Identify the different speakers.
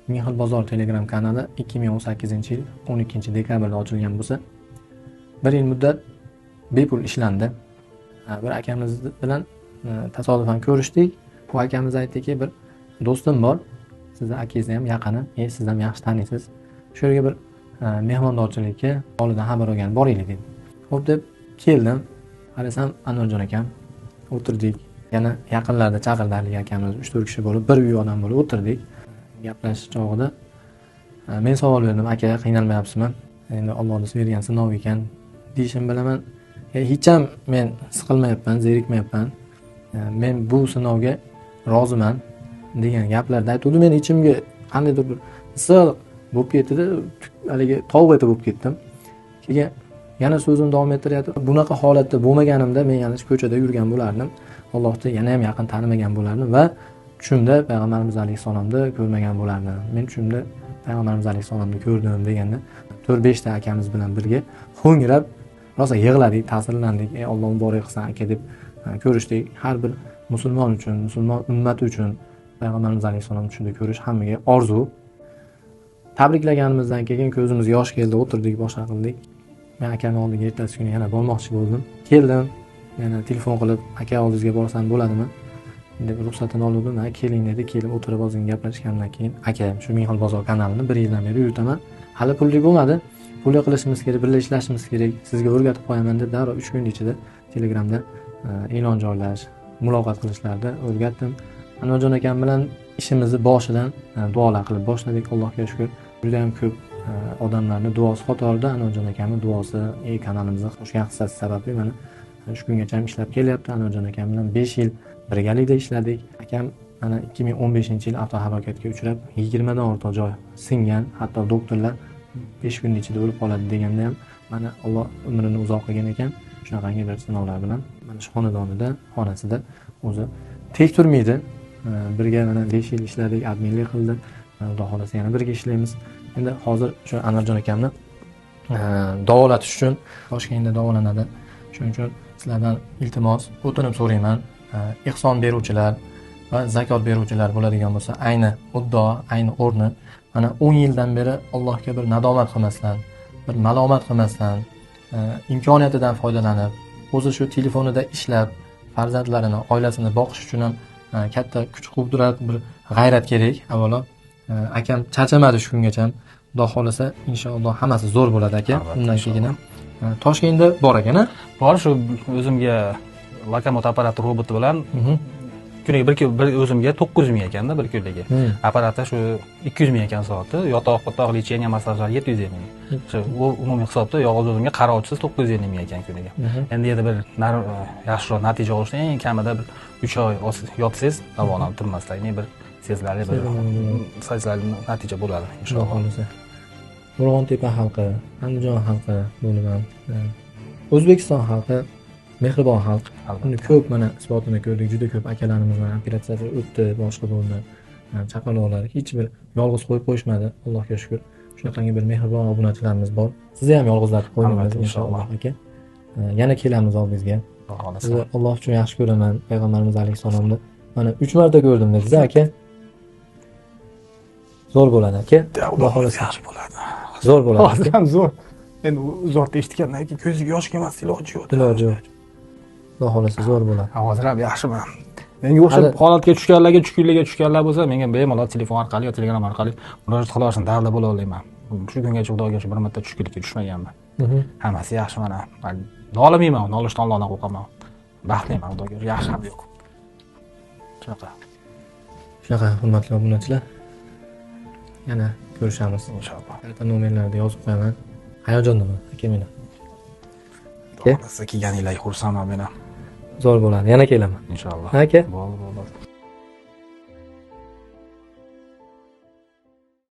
Speaker 1: Mehil bozor Telegram kanali 2018-yil 12-dekabrda ochilgan bo'lsa, 1 yil muddat bepul ishlandi. Bir akamiz bilan tasodifan ko'rishdik. Bu akamiz aytdiki, bir do'stim bor, sizni akangiz ham yaqini, siz ham yaxshi taniysiz. Shu yerga bir mehmondorchilikka holidan xabar olgan boraylik dedi. Xo'p deb keldim. Qarasam, Anvarjon akam o'tirdik. Yana yaqinlarda chaqirdi haligi akamiz 3-4 kishi bo'lib, bir uy odam bo'lib o'tirdik. Gaplashish chog'ida men savol berdim, aka qiynalmayapsizmi? Endi Allohning bergan sinov ekan deyishim bilaman. Hech ham men siqilmayapman, zerikmayapman. Men bu sinovga roziman degan gaplarni aytdi. Men ichimga qandaydir bir issiq bo'lib ketdi-da, haligi tog' eti bo'lib ketdim. Keyin yana so'zim davom ettiryapti. Bunaqa holatda bo'lmaganimda men yana ko'chada yurgan bo'lardim. Allohni yana ham yaqin tanimagan bo'lardim va tushimda payg'ambarimiz alayhisalomni ko'rmagan bo'lardim. Men tushimda payg'ambarimiz alayhisalomni ko'rdim deganda 4-5 ta akamiz bilan birga ho'ngrab rosa yig'ladik, ta'sirlandik. Alloh muborak qilsin aka deb ko'rishdik. Har bir musulmon uchun, musulmon ummati uchun payg'ambarimiz alayhisalomni tushida ko'rish hammaga orzu. Tabriklaganimizdan keyin ko'zimiz yosh keldi, o'tirdik, boshqa qildik. Men akamning oldiga ertasi kuni yana bormoqchi bo'ldim. Keldim, yana telefon qilib, aka oldingizga borsam bo'ladimi deb ruxsatini oldim. Keling dedi, kelib o'tirib ozgina gaplashgandan keyin aka, shu Mehil bozor kanalini 1 yildan beri yuritaman. Hali pullik bo'lmadi. Pulli qilishimiz kerak, birga ishlashimiz kerak. Sizga o'rgatib qo'yaman deb darrov 3 kun ichida Telegramda e'lon joylash, muloqot qilishlarda o'rgatdim. Anvarjon akam bilan ishimizni boshidan duolar qilib boshladik. Allohga shukr. Juda ham ko'p odamlarning duosi qatorida Anvarjon akamning duosi kanalimizga qo'shgan hissasi sababli mana shu kungacha ham ishlab kelyapti. Anvarjon akam bilan 5 yil birgalikda ishladik. Akam mana 2015-yil avtohalokatga uchrab 20 dan ortiq joy singan, hatto doktorlar 5 kun ichida o'lib qoladi deganda ham mana Alloh umrini uzoq qilgan ekan. Shunaqangi bir sinovlar bilan mana shu xonadonida, xonasida o'zi tek turmaydi. Birga mana 5 yil ishladik, adminlik qildi. Xudo xolasa yana birga ishlaymiz. Endi hozir shu Anvarjon akamni davolatish uchun Toshkentda davolanadi. Shuning uchun sizlardan iltimos, o'tinib so'rayman. Ihson beruvchilar va zakot beruvchilar bo'ladigan bo'lsa, ayni muddao, ayni o'rni mana 10 yildan beri Allohga bir nadomat qilmasdan, bir malomat qilmasdan, imkoniyatidan foydalanib, o'zi shu telefonida ishlab, farzandlarini, oilasini boqish uchun ham katta kuch-qudrat, bir g'ayrat kerak. Avvalo akam charchamadi shu kungacha. Xudo xolasa inshaalloh hammasi zo'r bo'ladi aka. Undan keyin ham Toshkentda bor ekan-a?
Speaker 2: Bor, shu o'zimga lokomotiv apparati roboti bilan kuniga bir o'zimga 900 ming ekanda bir kunligi. Apparati shu 200 ming ekan soati, yotoq lecheniya massajlar 750 ming. Shu umumiy hisobda yolg'iz o'zimga qarovchisiz 950 ming ekan kuniga. Endi yana bir yaxshiroq natija olishdan eng kamida bir 3 oy yotsangiz davolanib turmasdan bir sezilarli bir natija bo'ladi inshaalloh.
Speaker 1: Qo'rg'ontepa xalqi, Andijon xalqi bo'laman. O'zbekiston xalqi mehribon xalq. Uni ko'p mana isbotini ko'rdik. Juda ko'p akalarimiz mana operatsiyalar o'tdi, boshqa bo'ldi. Chaqaloqlar hech bir yolg'iz qo'yib qo'yishmadi. Allohga shukr. Shunaqangi bir mehribon obunachilarimiz bor. Sizni ham yolg'izlatib qo'ymaymiz inshaalloh aka. Yana kelamiz oldingizga. Sizni Alloh uchun yaxshi ko'raman. Payg'ambarimiz alayhisalomni mana 3 marta ko'rdim dedingiz aka. Zo'r bo'ladi aka. Xudo xolasa
Speaker 2: yaxshi bo'ladi.
Speaker 1: Zo'r bo'ladi.
Speaker 2: Hozir ham zo'r. Endi uzorda eshitgandan keyin ko'ziga yosh kelmas, iloji yo'q.
Speaker 1: Iloji yo'q. Xudo xolasa zo'r bo'ladi.
Speaker 2: Hozir ham yaxshiman. Menga o'xshab holatga tushganlarga, tushkunlarga tushganlar bo'lsa, menga bemalol telefon orqali yo Telegram orqali murojaat qila olsin, darda bo'la olaman. Shu kungacha Xudoga bir marta tushkunlikka tushmaganman. Hammasi yaxshi mana. Nolimayman, nolishdan Allohdan qo'rqaman. Baxtliman Xudoga, yaxshi ham yo'q.
Speaker 1: Shunaqa hurmatli obunachilar. Yana ko'rishamiz
Speaker 2: inshaalloh.
Speaker 1: Telefon nomerlarini yozib qo'yaman. Hayajondaman aka meni.
Speaker 2: Siz kelganingizga xursandman men ham.
Speaker 1: Zo'r bo'ladi. Yana kelaman.
Speaker 2: Inshaalloh.
Speaker 1: Aka.
Speaker 2: Bo'ldi.